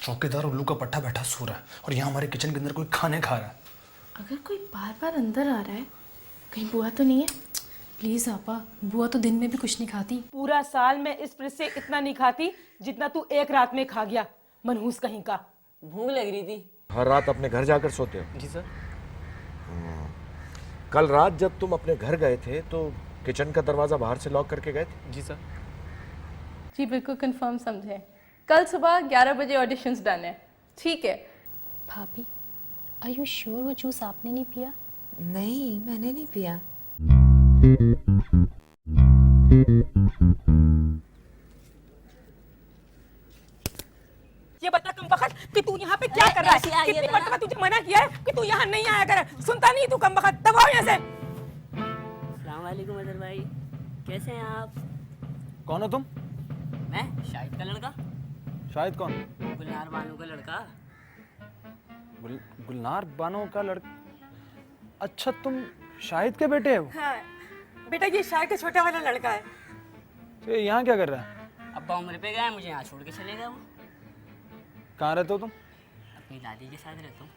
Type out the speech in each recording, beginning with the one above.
चौकीदार उल्लू का पट्टा बैठा सो रहा है और यहाँ हमारे किचन के अंदर कोई खाने खा रहा है। अगर कोई बार बार अंदर आ रहा है, कहीं बुआ तो नहीं है? प्लीज आपा, बुआ तो दिन में भी कुछ नहीं खाती। पूरा साल में इस फ्रिज से इतना नहीं खाती जितना तू एक रात में खा गया, मनहूस कहीं का। भूख लग रही थी। हर रात अपने घर जाकर सोते हो? जी सर। कल रात जब तुम अपने घर गए थे तो किचन का दरवाजा बाहर से लॉक करके गए थे? जी सर। जी बिल्कुल कंफर्म समझे। कल सुबह 11 बजे ऑडिशंस डन है। ठीक है भाभी, आर यू श्योर वो जूस आपने नहीं पिया? नहीं, मैंने नहीं पिया। ये बता कमबख्त कि तू यहाँ पे क्या कर रहा है? कितनी मरतबा तुझे मना किया है कि तू यहाँ नहीं आया कर? सुनता नहीं तू कमबख्त, दबाओ यहाँ से। अस्सलाम वालेकुम अदर भाई, कैसे हैं आप? कौन हो तुम? मैं शाहिद का लड़का। शाहिद कौन? गुलनार बानो का लड़का। गुलनार बानो का लड़का? अच्छा, तुम शाहिद के बेटे हो? हाँ बेटा, ये शाहिद का छोटा वाला लड़का है। तो ये यहाँ क्या कर रहा है? अब्बा उम्र पे गए, मुझे यहाँ छोड़ के चले गए वो। कहाँ रहते हो तुम? अपनी दादी के साथ रहता हूँ।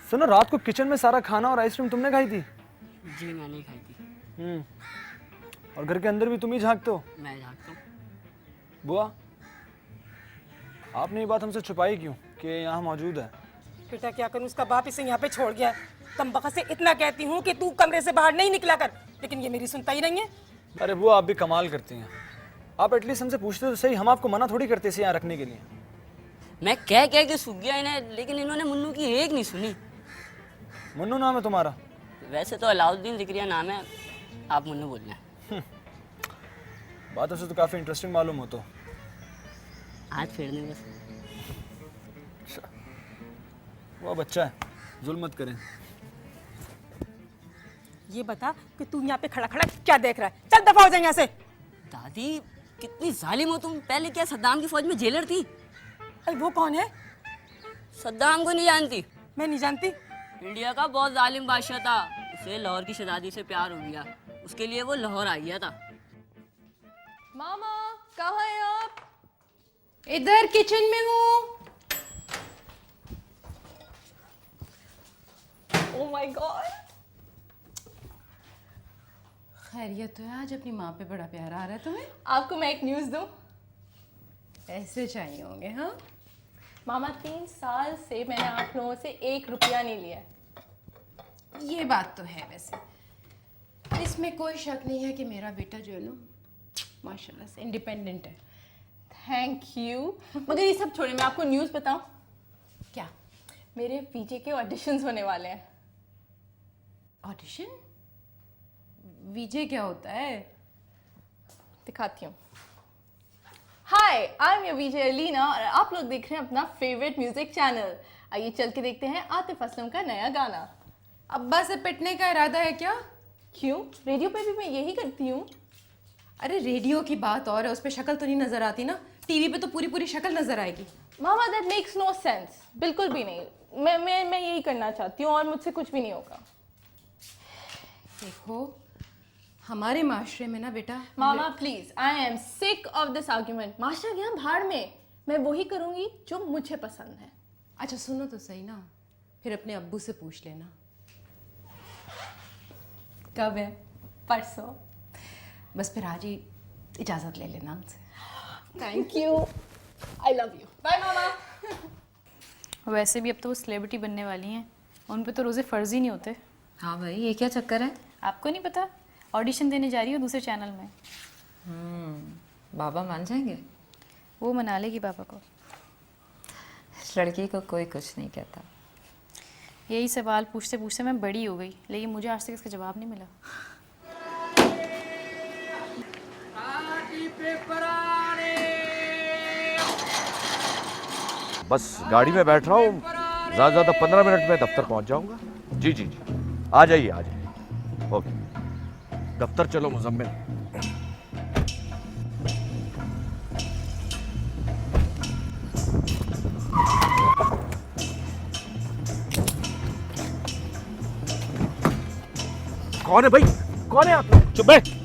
सुनो, रात को किचन में सारा खाना और आइसक्रीम तुमने खाई थी? जी मैंने खाई थी। और घर के अंदर भी तुम ही झांकते हो? मैं झाँकता हूँ। बुआ, आपने ये बात हमसे छुपाई क्यों कि यहाँ मौजूद है? बेटा क्या करूँ, उसका बाप इसे यहाँ पे छोड़ गया। कमबख्त से इतना कहती हूँ कि तू कमरे से बाहर नहीं निकला कर, लेकिन ये मेरी सुनता ही नहीं है। अरे बुआ, आप भी कमाल करती हैं। आप एटलीस्ट हमसे पूछते तो सही, हम आपको मना थोड़ी करते इसे यहाँ रखने के लिए। मैं कह के सूख गया इन्हें, लेकिन इन्होंने मुन्नू की एक नहीं सुनी। मुन्नू नाम है तुम्हारा? वैसे तो अलाउद्दीन जिक्रिया नाम है, आप मुन्नू बोल रहे हैं। बात उसे तो काफ़ी इंटरेस्टिंग मालूम हो। तो हाथ फेरने बस। वो बच्चा है, जुल्म मत करें। ये बता कि तू यहाँ पे खड़ा खड़ा क्या देख रहा है? चल दफा हो जाए यहाँ से। दादी कितनी जालिम हो तुम। पहले क्या सद्दाम की फौज में जेलर थी? अरे वो कौन है? सद्दाम को नहीं जानती? मैं नहीं जानती। इंडिया का बहुत जालिम बादशाह था, उसे लाहौर की शहजादी से प्यार हो गया, उसके लिए वो लाहौर आ गया था। मामा कहाँ हैं आप? इधर किचन में हूँ। Oh my God. खैरियत तो है? आज अपनी माँ पे बड़ा प्यार आ रहा है तुम्हें। आपको मैं एक न्यूज़ दूँ? ऐसे चाहिए होंगे? हाँ मामा, 3 साल से मैंने आप लोगों से 1 रुपया नहीं लिया। ये बात तो है, वैसे इसमें कोई शक नहीं है कि मेरा बेटा जो है ना, माशाल्लाह से इंडिपेंडेंट है। Thank you. मगर ये सब छोड़े, मैं आपको न्यूज़ बताऊं? क्या? मेरे वीजे के ऑडिशंस होने वाले हैं। ऑडिशन? वीजे क्या होता है? दिखाती हूँ। हाय, आई एम योर वीजे अलीना और आप लोग देख रहे हैं अपना फेवरेट म्यूजिक चैनल। आइए चल के देखते हैं आतिफ असलम का नया गाना। अब्बा से पिटने का इरादा है क्या? क्यों? रेडियो पे भी मैं यही करती हूँ। अरे रेडियो की बात और है, उस पर शक्ल तो नहीं नजर आती ना, टीवी पे तो पूरी पूरी शक्ल नजर आएगी। मामा दैट मेक्स नो सेंस। बिल्कुल भी नहीं। मैं यही करना चाहती हूँ और मुझसे कुछ भी नहीं होगा। देखो हमारे माशरे में ना बेटा। मामा please, I am sick of this argument. माशरा गया भाड़ में, मैं वही करूंगी जो मुझे पसंद है। अच्छा सुनो तो सही ना, फिर अपने अब्बू से पूछ लेना। कब है? परसों। बस फिर आज ही इजाजत ले लेना हमसे। Thank you, I love you. Bye मामा। वैसे भी अब तो वो सेलिब्रिटी बनने वाली हैं, उन पे तो रोज़े फ़र्ज ही नहीं होते। हाँ भाई, ये क्या चक्कर है? आपको नहीं पता? ऑडिशन देने जा रही हूँ दूसरे चैनल में। बाबा मान जाएंगे? वो मना लेगी पापा को। इस लड़की को कोई कुछ नहीं कहता। यही सवाल पूछते पूछते मैं बड़ी हो गई, लेकिन मुझे आज तक इसका जवाब नहीं मिला। बस गाड़ी में बैठ रहा हूँ, ज़्यादा ज़्यादा 15 मिनट में दफ्तर पहुँच जाऊँगा। जी जी जी, आ जाइए आ जाइए। ओके, दफ्तर चलो मुजम्मिल। कौन है भाई? कौन है आप लोग? चुप बैठ।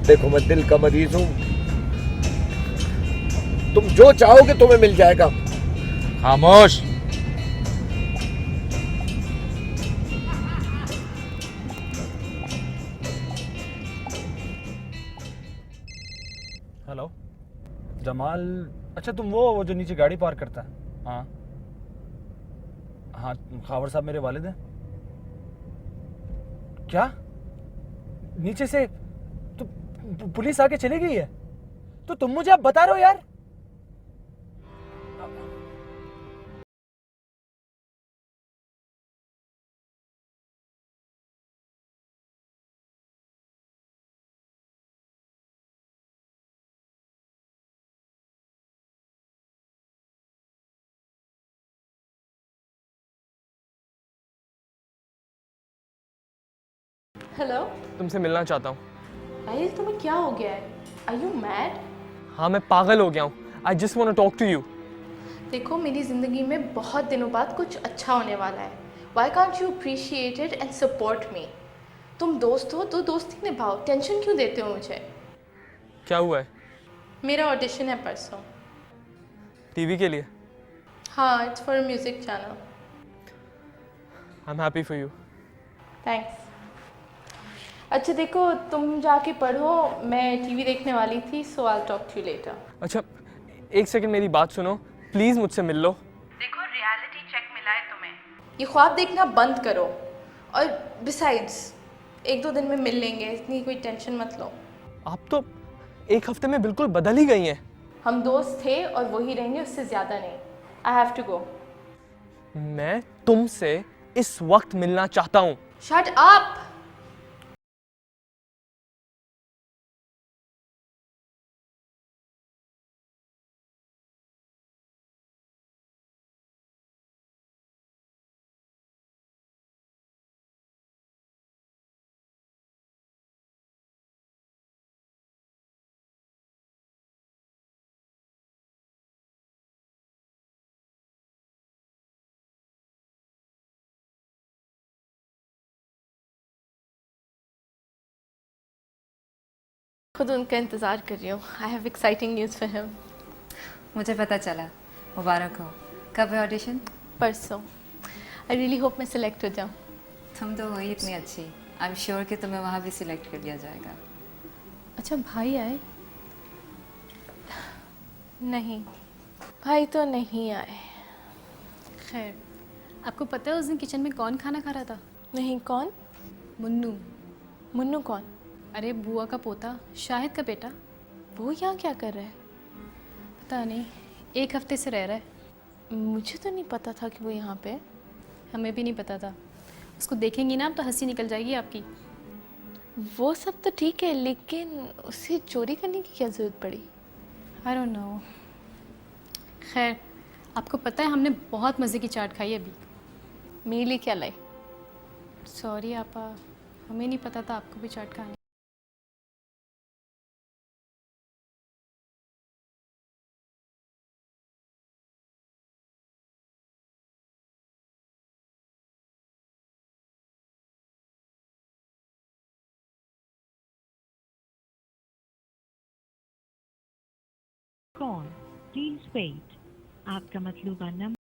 देखो मैं दिल का मरीज हूं, तुम जो चाहोगे तुम्हें मिल जाएगा। खामोश। हेलो जमाल, अच्छा तुम वो जो नीचे गाड़ी पार्क करता है? हाँ हाँ, खावर साहब मेरे वालिद हैं। क्या? नीचे से तो पुलिस आके चली गई है? तो तुम मुझे अब बता रहे हो यार? हेलो तुमसे मिलना चाहता हूँ। साहिल, तुम्हें क्या हो गया है? Are you mad? हाँ मैं पागल हो गया हूँ। I just want to talk to you. देखो, मेरी ज़िंदगी में बहुत दिनों बाद कुछ अच्छा होने वाला है। Why can't you appreciate it and support me? तुम दोस्त हो तो दोस्ती निभाओ, टेंशन क्यों देते हो मुझे? क्या हुआ है? मेरा ऑडिशन है परसों। टीवी के लिए? हाँ, it's for music channel. I am happy for you. Thanks. अच्छा देखो, तुम जाके पढ़ो, मैं टीवी देखने वाली थी, so I will talk to you later. अच्छा एक सेकंड मेरी बात सुनो, प्लीज़ मुझसे मिल लो। देखो, रियलिटी चेक मिला है तुम्हें। ये ख्वाब देखना बंद करो, और बिसाइड्स 1-2 दिन में मिल लेंगे, इतनी कोई टेंशन मत लो। आप तो एक हफ्ते में बिल्कुल बदल ही गई हैं। हम दोस्त थे और वही रहेंगे, उससे ज़्यादा नहीं। I have to go. मैं तुमसे इस वक्त मिलना चाहता हूँ। Shut up. खुद उनका इंतज़ार कर रही हूँ। I have exciting news for him. मुझे पता चला। मुबारक हो। कब है ऑडिशन? परसों। आई रियली होप मैं सिलेक्ट हो जाऊँ। तुम तो हो ही इतनी अच्छी, आई एम श्योर कि तुम्हें वहाँ भी सिलेक्ट कर लिया जाएगा। अच्छा, भाई आए? नहीं, भाई तो नहीं आए। खैर, आपको पता है उस दिन किचन में कौन खाना खा रहा था? नहीं, कौन? मुन्नू। मुन्नू कौन? अरे बुआ का पोता, शाहिद का बेटा। वो यहाँ क्या कर रहा है? पता नहीं, 1 हफ्ते से रह रहा है। मुझे तो नहीं पता था कि वो यहाँ पे है। हमें भी नहीं पता था। उसको देखेंगी ना तो हंसी निकल जाएगी आपकी। वो सब तो ठीक है, लेकिन उसे चोरी करने की क्या ज़रूरत पड़ी? I don't know. खैर, आपको पता है हमने बहुत मज़े की चाट खाई अभी। मेरे लिए क्या लाई? सॉरी आपा, हमें नहीं पता था आपको भी चाट खानी। Call please wait. आपका मतलूबा नंबर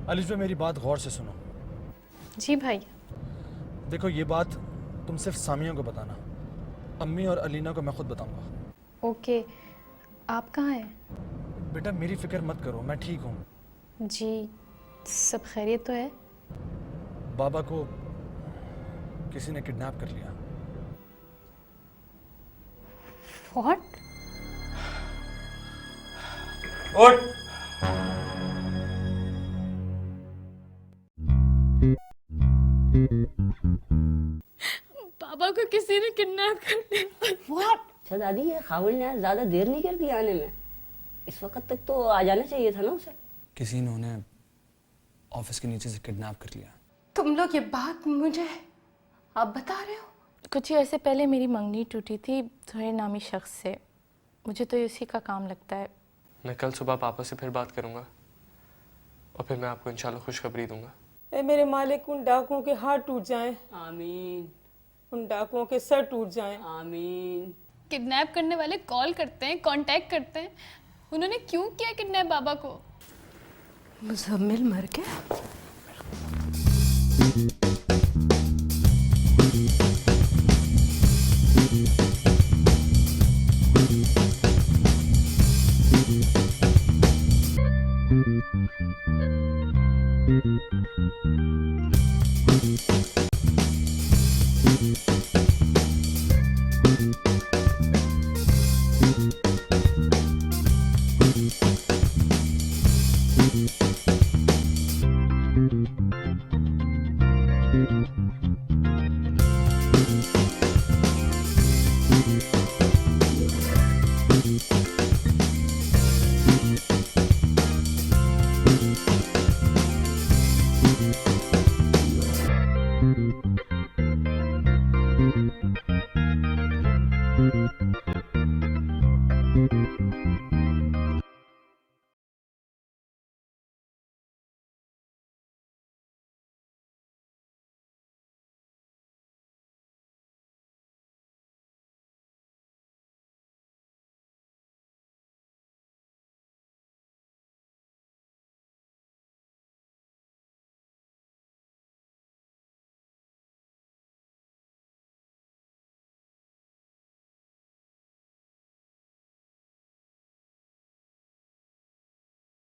अलिफ़ा मेरी बात गौर से सुनो। जी भाई। देखो ये बात तुम सिर्फ सामिया को बताना, अम्मी और अलीना को मैं खुद बताऊंगा। ओके, आप कहाँ हैं? बेटा मेरी फिक्र मत करो, मैं ठीक हूँ। जी, सब खैरियत तो है? बाबा को किसी ने किडनैप कर लिया। व्हाट? उठ! बाबा को किसी ने किडनैप कर लिया। अच्छा दादी, ये खाविन ने ज्यादा देर नहीं कर दी आने में? इस वक्त तक तो आ जाना चाहिए था ना उसे। किसी ने उन्हें ऑफिस के नीचे से किडनैप कर लिया। तुम लोग ये बात मुझे आप बता रहे हो? कुछ ही ऐसे पहले मेरी मंगनी टूटी थी थोड़े नामी शख्स से। मुझे तो इसी का काम लगता है। मैं कल सुबह पापा से फिर बात करूंगा और फिर मैं आपको इंशाल्लाह खुशखबरी दूंगा। ए मेरे मालिक, उन डाकुओं के हाथ टूट जाएं, आमीन उन डाकुओं के सर टूट जाएं। आमीन। किडनैप करने वाले कॉल करते हैं, कांटेक्ट करते हैं। उन्होंने क्यों किया किडनैप बाबा को? मुजम्मिल मर गया?